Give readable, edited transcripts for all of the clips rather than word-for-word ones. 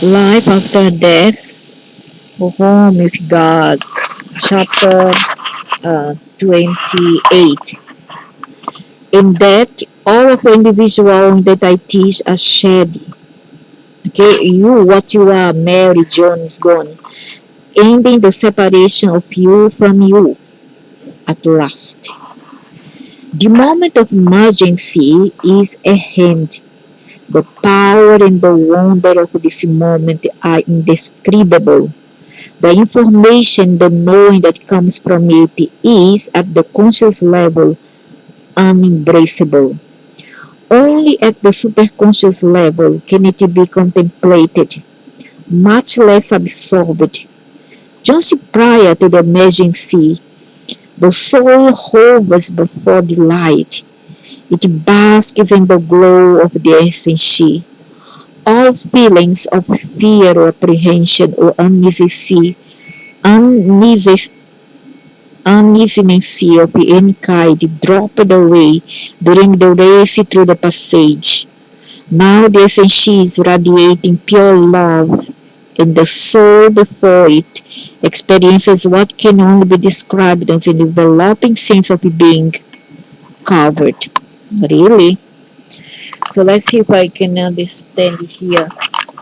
Life after death, home with God, chapter 28. In that, all of the individual that I teach are shed. Okay, you, what you are, Mary John is gone, ending the separation of you from you at last. The moment of emergency is at hand. The power and the wonder of this moment are indescribable. The information, the knowing that comes from it is, at the conscious level, unembraceable. Only at the superconscious level can it be contemplated, much less absorbed. Just prior to the emergency, the soul hovers before the light. It basks in the glow of the essence. All feelings of fear or apprehension or uneasiness of any kind dropped away during the race through the passage. Now the essence is radiating pure love, and the soul before it experiences what can only be described as a developing sense of being covered. Really? So let's see if I can understand here.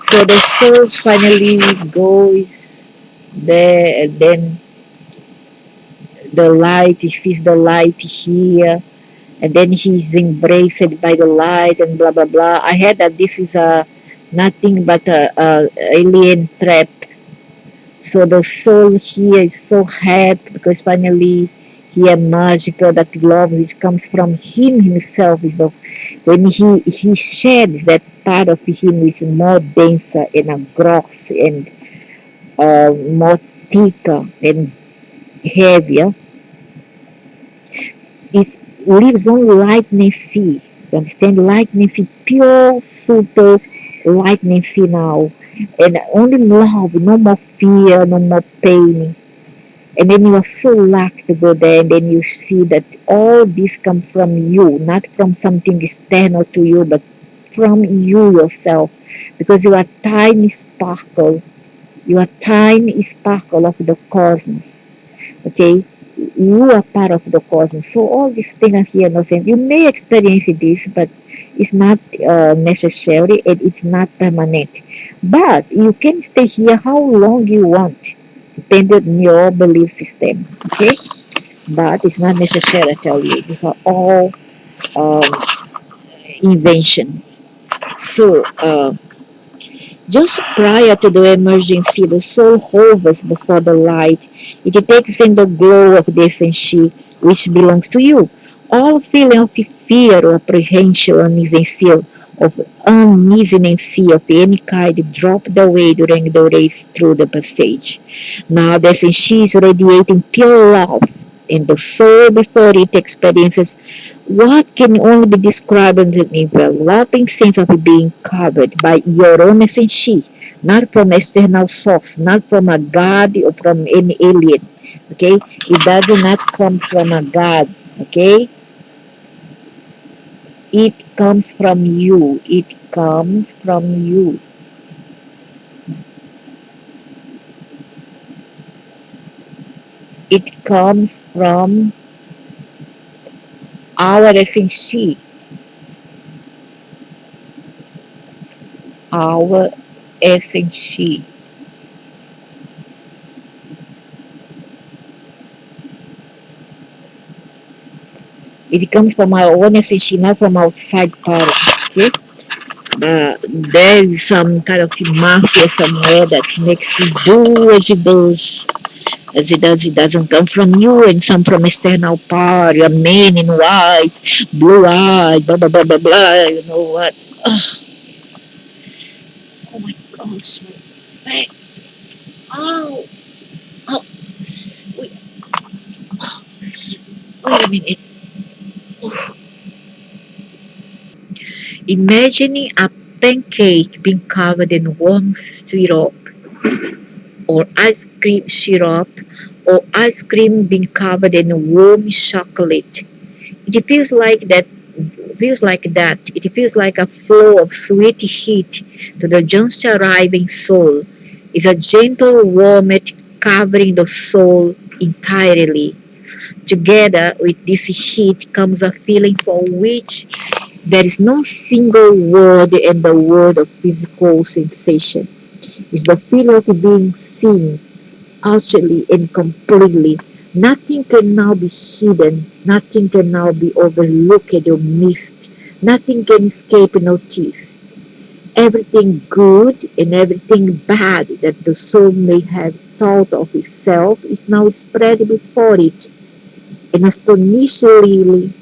So the soul finally goes there, and then the light, he sees the light here, and then he's embraced by the light and blah blah blah. I heard that this is a nothing but a alien trap. So the soul here is so happy because finally he emerged, that love which comes from him himself. Is the, when he sheds that part of him which is more denser and gross and more thicker and heavier, it lives on lightness sea. You understand? Lightness sea, pure, super lightness sea now. And only love, no more fear, no more pain. And then you are so lucky to go there, and then you see that all this comes from you, not from something external to you, but from you yourself. Because you are tiny sparkle. You are tiny sparkle of the cosmos. Okay, you are part of the cosmos. So all these things are here, no sense. You may experience this, but it's not necessary and it's not permanent. But you can stay here how long you want, depending on your belief system. Okay, but it's not necessary. I tell you, these are all um, invention. So. Just prior to the emergency, the soul hovers before the light. It takes in the glow of the essence which belongs to you. All feeling of fear or apprehension, uneasiness of any kind dropped away during the race through the passage. Now the essence is radiating pure love, and the soul before it experiences what can only be described as an enveloping sense of being covered by your own essence, not from external source, not from a god or from any alien. Okay, it does not come from a god. Okay, it comes from you. It comes from you. It comes from our essence, our essence. It comes from our own essence, not from outside power. Okay. There is some kind of mafia somewhere that makes you do as it does. As it does, it doesn't come from you, and some from external power. You're man in white, blue eyed, blah blah blah blah blah. You know what? Ugh. Oh my gosh, my back. Oh, oh, wait, wait a minute. Oh. Imagining a pancake being covered in warm syrup or ice cream syrup or ice cream being covered in warm chocolate. It feels like that It feels like that. It feels like a flow of sweet heat to the just arriving soul. It's a gentle warmth covering the soul entirely. Together with this heat comes a feeling for which there is no single word in the word of physical sensation. It's the feeling of being seen, partially and completely. Nothing can now be hidden. Nothing can now be overlooked or missed. Nothing can escape notice. Everything good and everything bad that the soul may have thought of itself is now spread before it. And astonishingly,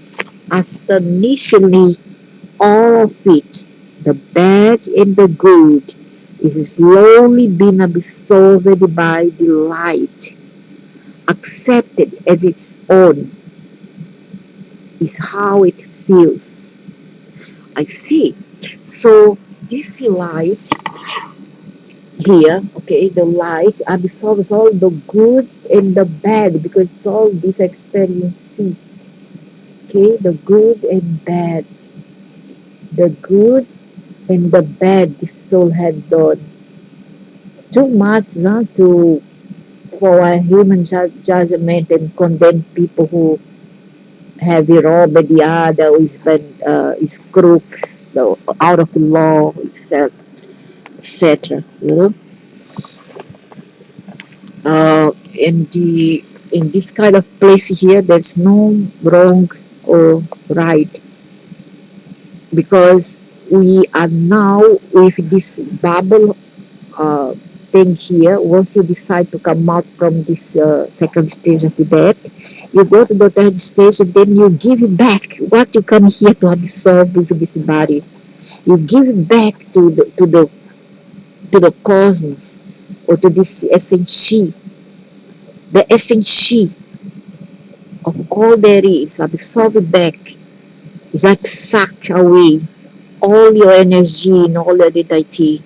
all of it, the bad and the good, is slowly being absorbed by the light, accepted as its own, is how it feels. I see. So this light here, okay, the light absorbs all the good and the bad because it's all this experience. Okay, the good and bad, the good and the bad the soul has done. Too much to for a human judgment and condemn people who have robbed the other, who is crooks, out of law, etc. etc. You know, in the in this kind of place here, there's no wrong or right because we are now with this bubble uh, thing here. Once you decide to come out from this second stage of death, you go to the third stage and then you give it back what you come here to absorb with this body. You give it back to the cosmos or to this essence, the essence of all there is. Absorb it back. It's like suck away all your energy and all your deity.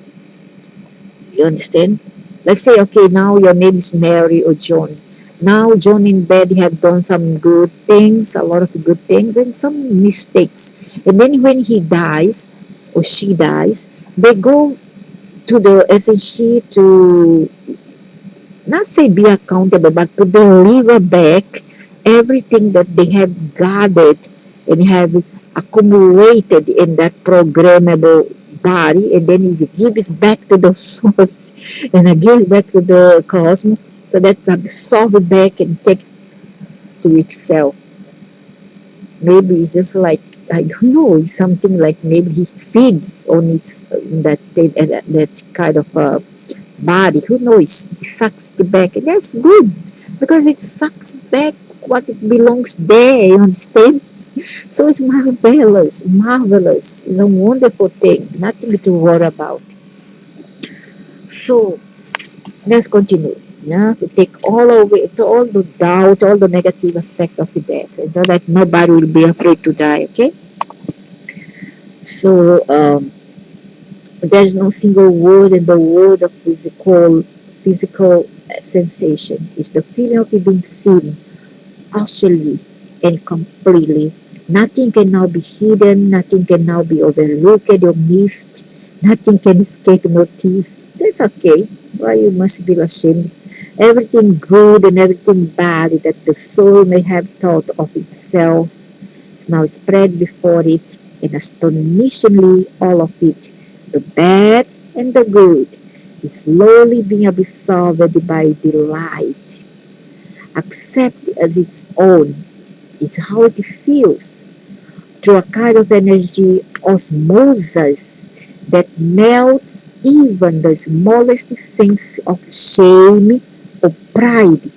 You understand? Let's say, okay, now your name is Mary or John. Now John in bed have done some good things, a lot of good things, and some mistakes. And then when he dies or she dies, they go to the SNC to not say be accountable, but to deliver back everything that they have gathered and have accumulated in that programmable body, and then it gives back to the source and it gives back to the cosmos so that absorb it back and take to itself. Maybe it's just like I don't know, it's something like maybe he feeds on its that kind of body. Who knows? It sucks it back, and that's good because it sucks back what it belongs there. You understand? So it's marvelous, marvelous. It's a wonderful thing, nothing to worry about. So let's continue. Yeah, to take all away, to all the doubt, all the negative aspect of the death, and so that nobody will be afraid to die. Okay. So there is no single word in the word of physical sensation. It's the feeling of being seen partially and completely. Nothing can now be hidden, nothing can now be overlooked or missed, nothing can escape notice. That's okay. Why you must be ashamed? Everything good and everything bad that the soul may have thought of itself is now spread before it, and astonishingly all of it, the bad and the good, is slowly being absorbed by the light, accepted as its own. It's how it feels through a kind of energy osmosis that melts even the smallest sense of shame or pride,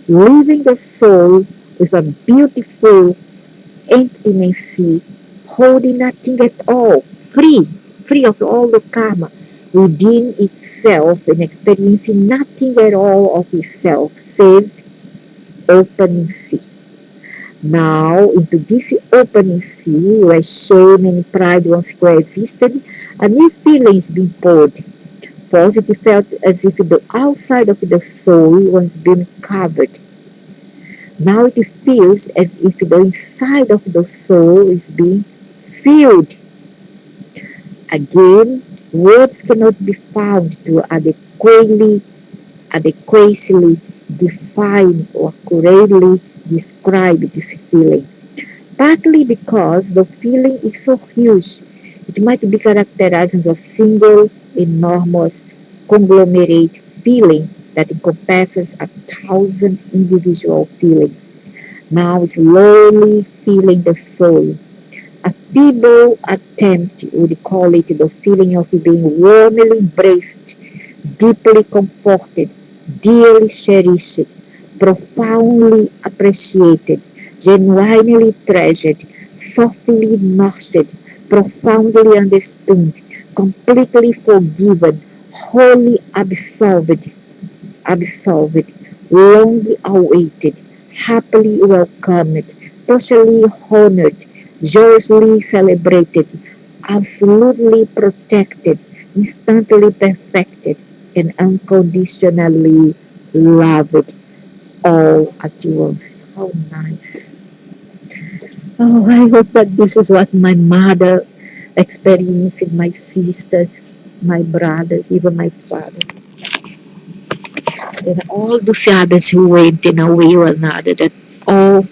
leaving the soul with a beautiful intimacy, holding nothing at all, free, free of all the karma within itself and experiencing nothing at all of itself save opening sea. Now, into this opening sea where shame and pride once coexisted, a new feeling is being poured. First, it felt as if the outside of the soul was being covered. Now it feels as if the inside of the soul is being fulfilled. Again, words cannot be found to adequately define or accurately describe this feeling. Partly because the feeling is so huge, it might be characterized as a single, enormous, conglomerate feeling that encompasses 1,000 individual feelings. Now slowly filling the soul. A feeble attempt would call it the feeling of being warmly embraced, deeply comforted, dearly cherished, profoundly appreciated, genuinely treasured, softly nurtured, profoundly understood, completely forgiven, wholly absolved, long awaited, happily welcomed, totally honored, joyously celebrated, absolutely protected, instantly perfected, and unconditionally loved all at once. How nice. Oh, I hope that this is what my mother experienced, my sisters, my brothers, even my father. And all those others who went in a way or another, that all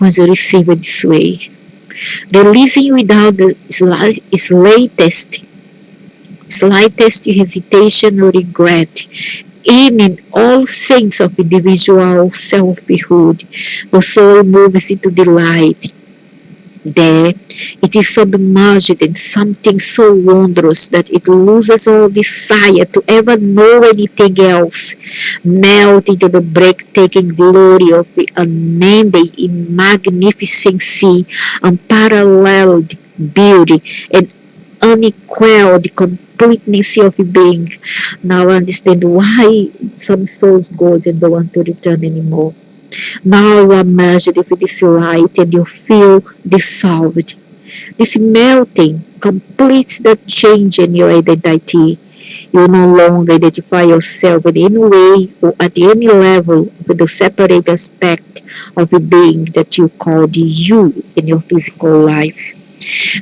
was received this way. Releasing without the slightest hesitation or regret, in all things of individual selfhood, the soul moves into delight. There, it is submerged in something so wondrous that it loses all desire to ever know anything else, melt into the breathtaking glory of the unending in magnificency, unparalleled beauty, and unequaled completeness of being. Now I understand why some souls go and don't want to return anymore. Now you are merged with this light and you feel dissolved. This melting completes the change in your identity. You no longer identify yourself in any way or at any level with the separate aspect of the being that you called you in your physical life.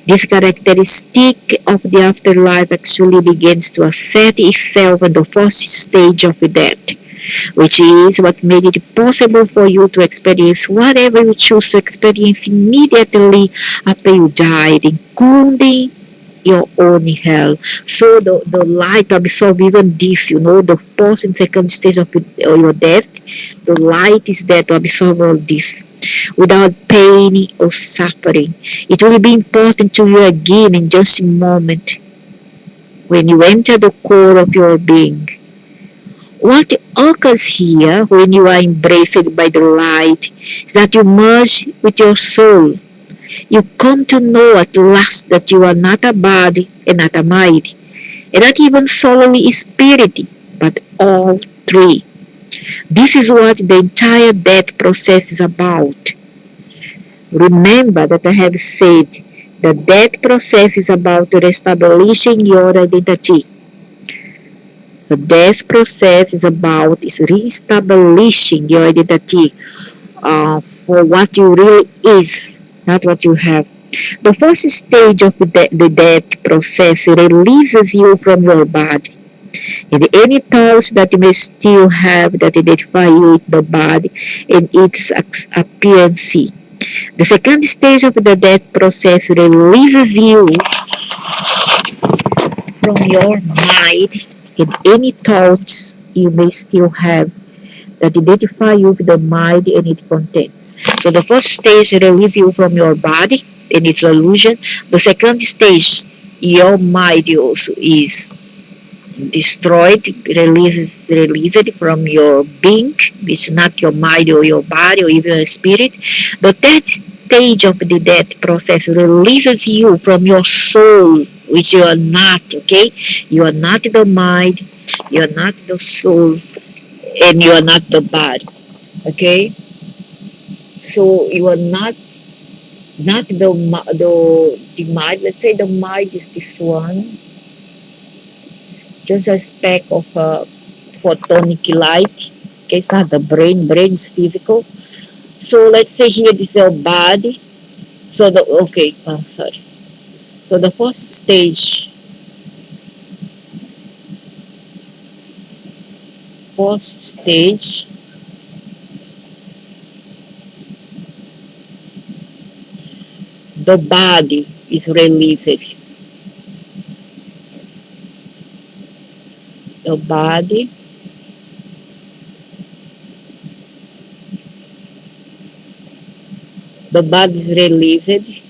This characteristic of the afterlife actually begins to assert itself in the first stage of death, which is what made it possible for you to experience whatever you choose to experience immediately after you died, including your own hell. So the light absorbs even this, the first and second stage of your death, the light is there to absorb all this without pain or suffering. It will be important to you again in just a moment when you enter the core of your being. What occurs here when you are embraced by the light is that you merge with your soul. You come to know at last that you are not a body and not a mind, and not even solely spirit, but all three. This is what the entire death process is about. Remember that I have said the death process is about reestablishing your identity. The death process is about reestablishing your identity for what you really is, not what you have. The first stage of the death process releases you from your body and any thoughts that you may still have that identify you with the body and its appearance. The second stage of the death process releases you from your mind and any thoughts you may still have that identify you with the mind and its contents. So the first stage releases you from your body and its illusion. The second stage, your mind also is destroyed, released from your being, which is not your mind or your body or even your spirit. The third stage of the death process releases you from your soul, which you are not, okay? You are not the mind, you are not the soul, and you are not the body, okay? So you are not the mind. Let's say the mind is this one, just a speck of photonic light. Okay, it's not the brain. Brain is physical. So let's say here this is your body. So the okay, sorry. So the first stage, the body is released. The body, the body is released.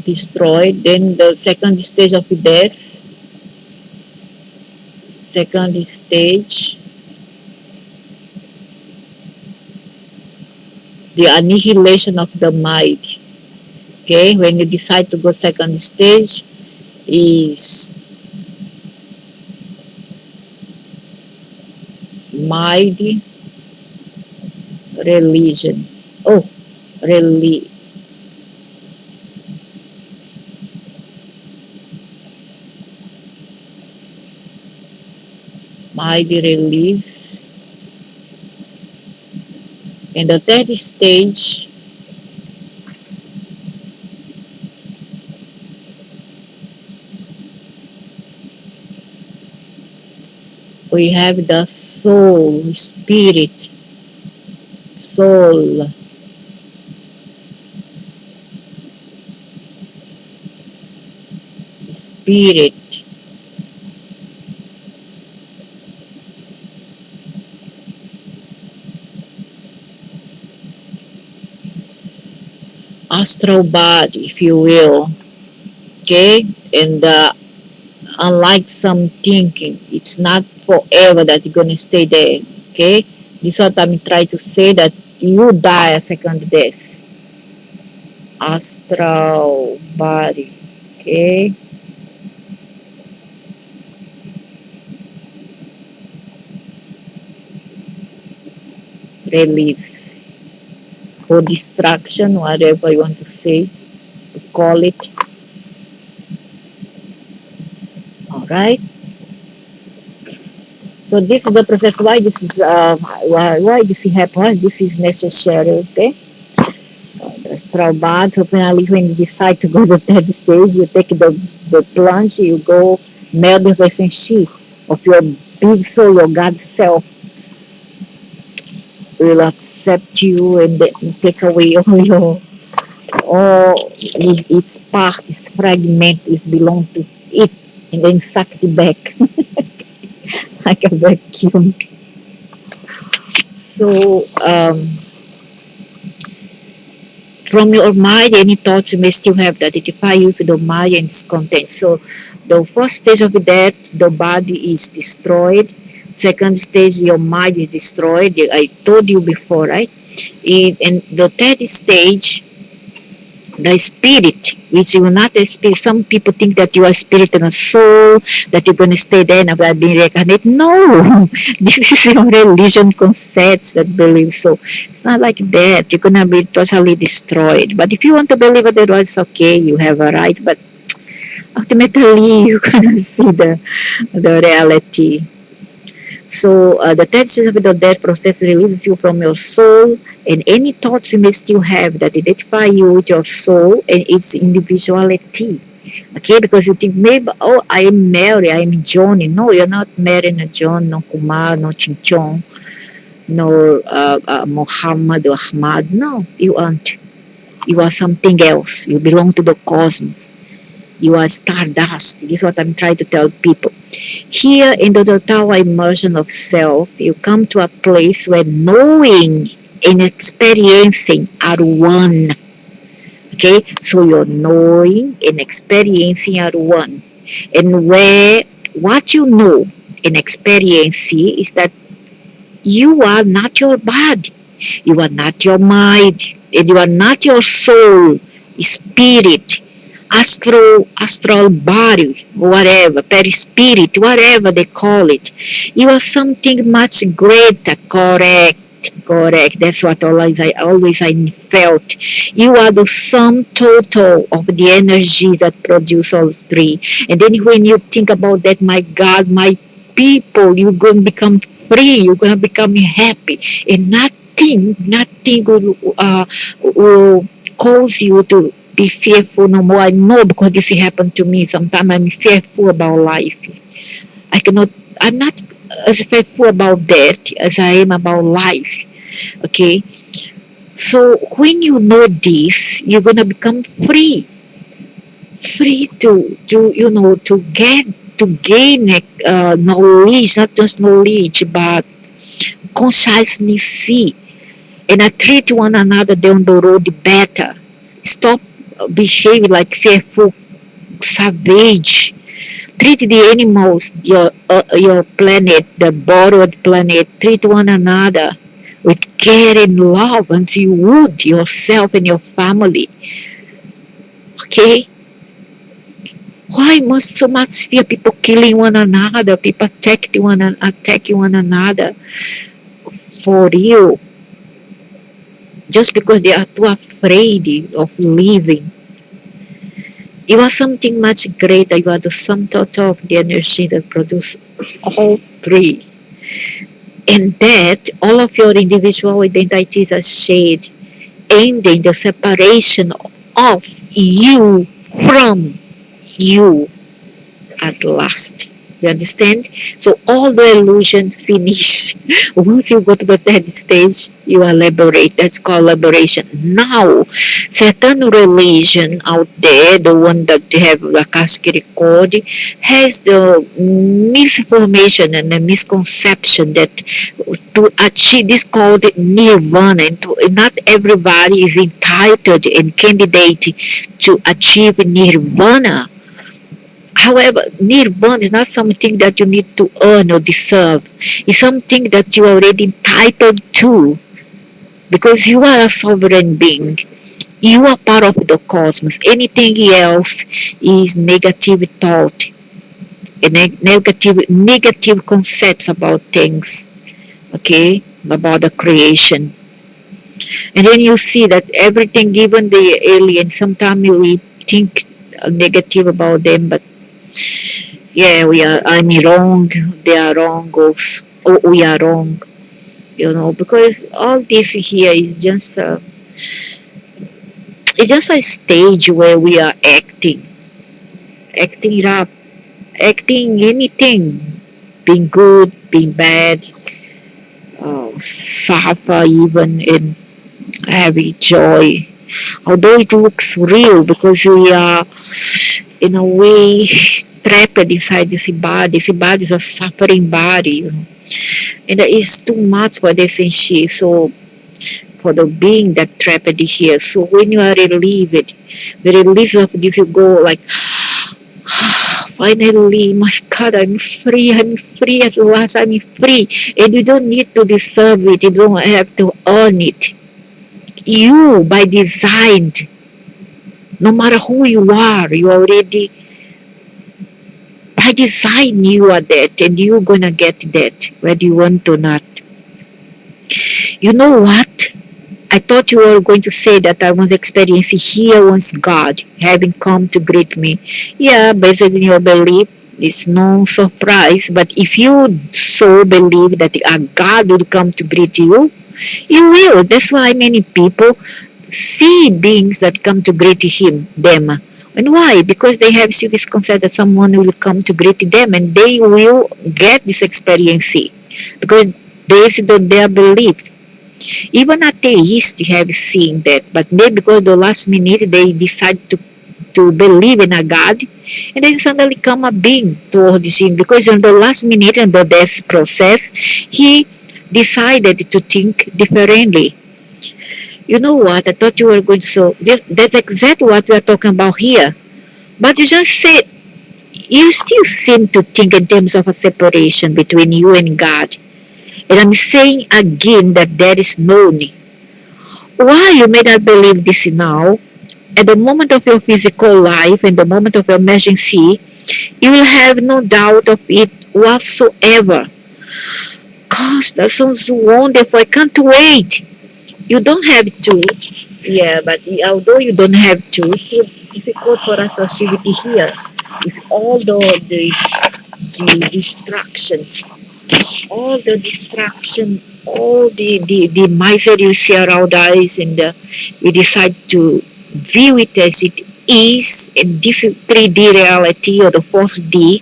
Destroyed. Then the second stage of death, second stage, the annihilation of the mind. Okay, when you decide to go second stage, is mind, religion. Oh, really, mind release. In the third stage, we have the soul, spirit, soul, spirit, astral body, if you will. Okay, and unlike some thinking, it's not forever that you're gonna stay there. Okay, this is what I'm trying to say, that you die a second death. Astral body. Okay, release or distraction, whatever you want to say, to call it. All right. So this is the process. Why this is why this happens? Why this is necessary? Okay. The astral body. So finally, when you decide to go to the third stage, you take the plunge. You go meld the relationship of your big soul, your God self will accept you and take away all your all its part, its fragment, is belong to it, and then suck it back like a vacuum. So from your mind, any thoughts you may still have that identify you with the mind and its content. So the first stage of that, the body is destroyed. Second stage, your mind is destroyed. I told you before, right? And the third stage, the spirit, which you are not a spirit. Some people think that you are a spirit and a soul, that you're going to stay there and after being reincarnated. No, this is your religion concepts that believe so. It's not like that. You're going to be totally destroyed. But if you want to believe it, it's okay. You have a right. But ultimately, you're going to see the reality. So the third stage of the death process releases you from your soul and any thoughts you may still have that identify you with your soul and its individuality. Okay, because you think maybe, oh, I am Mary, I am Johnny. No, you're not Mary, no John, no Kumar, no Chinchon, no Muhammad or Ahmad. No, you aren't. You are something else. You belong to the cosmos. You are stardust. This is what I'm trying to tell people. Here in the total immersion of self, you come to a place where knowing and experiencing are one. Okay, so your knowing and experiencing are one. And where what you know and experience is that you are not your body, you are not your mind, and you are not your soul, spirit, astral body, whatever, perispirit, whatever they call it. You are something much greater, correct. Correct. That's what always I felt. You are the sum total of the energies that produce all three. And then when you think about that, my God, my people, you're going to become free. You're going to become happy, and nothing will cause you to be fearful no more. I know because this happened to me. Sometimes I'm fearful about life. I cannot. I'm not as fearful about death as I am about life. Okay, so when you know this, you're gonna become free to gain knowledge, not just knowledge, but consciousness, see, and I treat one another down the road better. Stop behaving like fearful savage. Treat the animals, your planet, the borrowed planet. Treat one another with care and love as you would yourself and your family. Okay? Why must so much fear people killing one another, people attacking one another for real, just because they are too afraid of living? You are something much greater. You are the sum total of the energy that produce all three. And that all of your individual identities are shared, ending the separation of you from you at last. You understand? So all the illusion finish. Once you go to the third stage, you are liberated. That's called liberation. Now, certain religion out there, the one that have the Akashic record, has the misinformation and the misconception that to achieve this called nirvana, and not everybody is entitled and candidate to achieve nirvana. However, nirvana is not something that you need to earn or deserve. It's something that you are already entitled to because you are a sovereign being. You are part of the cosmos. Anything else is negative thought and negative concepts about things. Okay, about the creation. And then you see that everything, even the aliens, sometimes we think negative about them, but yeah, I'm wrong, they are wrong, or we are wrong, because all this here is it's just a stage where we are acting it up, acting anything, being good, being bad, suffer even, and having joy. Although it looks real because we are in a way trapped inside this body. This body is a suffering body. And that is too much for this and she. So for the being that trapped here. So when you are relieved, the release of this, you go like, finally, my God, I'm free at last, I'm free. And you don't need to deserve it, you don't have to earn it. You, by design, no matter who you already, by design, you are that, and you're gonna get that, whether you want or not. You know what? I thought you were going to say that I was experiencing here once God having come to greet me. Yeah, based on your belief, it's no surprise. But if you so believe that a God will come to greet you, you will. That's why many people see beings that come to greet them. And why? Because they have still this concept that someone will come to greet them and they will get this experience. Because based on their belief, even atheists have seen that, but maybe because the last minute they decide to believe in a God, and then suddenly come a being towards him because in the last minute in the death process, he decided to think differently. You know what? I thought you were going to. So that's exactly what we are talking about here. But you just said you still seem to think in terms of a separation between you and God. And I'm saying again that there is no need. Why you may not believe this now, at the moment of your physical life, in the moment of your emergency, you will have no doubt of it whatsoever. gosh, that sounds wonderful. I can't wait. You don't have to. Yeah, but although you don't have to, it's still difficult for us to achieve it here. With all the distractions, all the misery you see around us, and we decide to view it as it is, in this 3D reality or the 4D,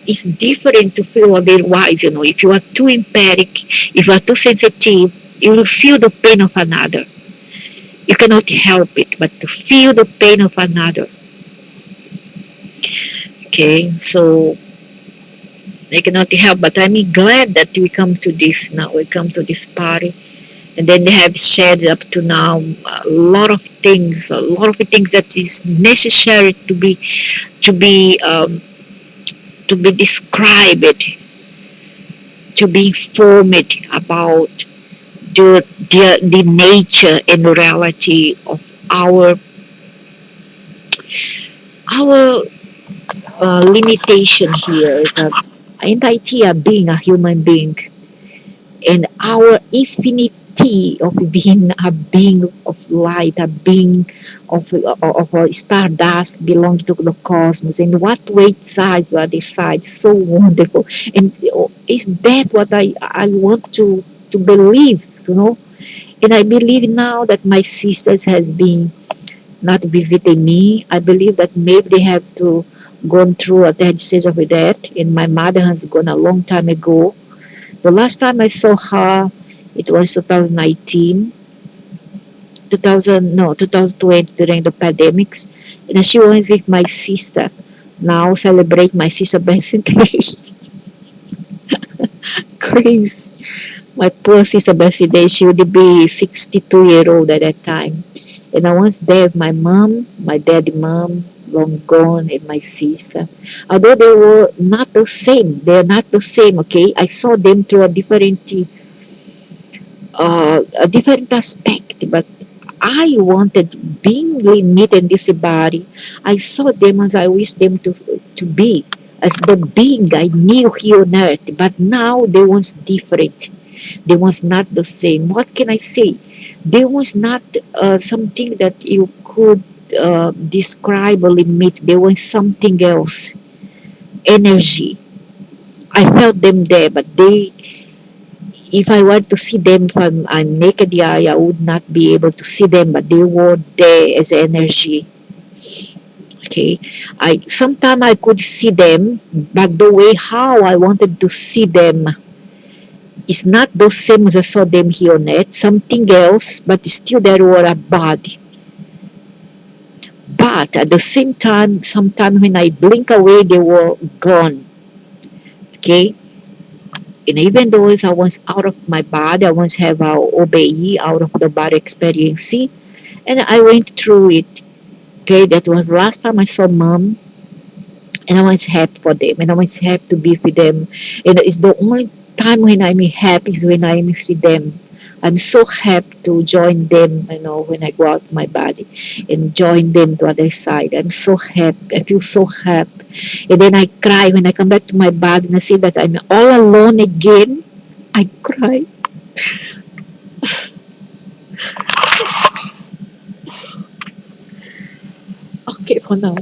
it's different to feel otherwise. If you are too empathic, if you are too sensitive, you will feel the pain of another. You cannot help it but to feel the pain of another. Okay, so I cannot help, but I'm glad that we come to this now. We come to this party, and then they have shared up to now a lot of things that is necessary to be described, to be informed about the nature and reality of our our limitation here is a entity of being a human being, and our infinity of being a being of light, a being of a stardust belonging to the cosmos, and what waits us the other side, so wonderful. And is that what I want to believe, and I believe now that my sisters has been not visiting me. I believe that maybe they have to gone through a third stage of death, and my mother has gone a long time ago. The last time I saw her, it was 2019, 2000, no, 2020 during the pandemics, and she was with my sister. Now celebrate my sister's birthday. Crazy. My poor sister birthday, she would be 62-year-old at that time. And I was there with my mom, my daddy mom, long gone, and my sister. Although they were not the same, they're not the same, okay? I saw them through a different aspect, but I wanted being limited in this body. I saw them as I wish them to be, as the being I knew here on earth, but now they was different. They was not the same. What can I say? They was not something that you could describe or limit. They was something else. Energy. I felt them there, but if I want to see them from a naked eye, I would not be able to see them, but they were there as energy. Okay, I sometimes I could see them, but the way how I wanted to see them is not the same as I saw them here on earth. Something else, but still there were a body. But at the same time, sometimes when I blink away, they were gone. Okay, and even though I was out of my body, I once have a OBE, out of the body experience, and I went through it. Okay, that was last time I saw mom, and I was happy for them, and I was happy to be with them. And it's the only time when I'm happy is when I'm with them. I'm so happy to join them, when I go out my body and join them to other side. I'm so happy. I feel so happy. And then I cry when I come back to my body and I see that I'm all alone again. I cry. Okay for now.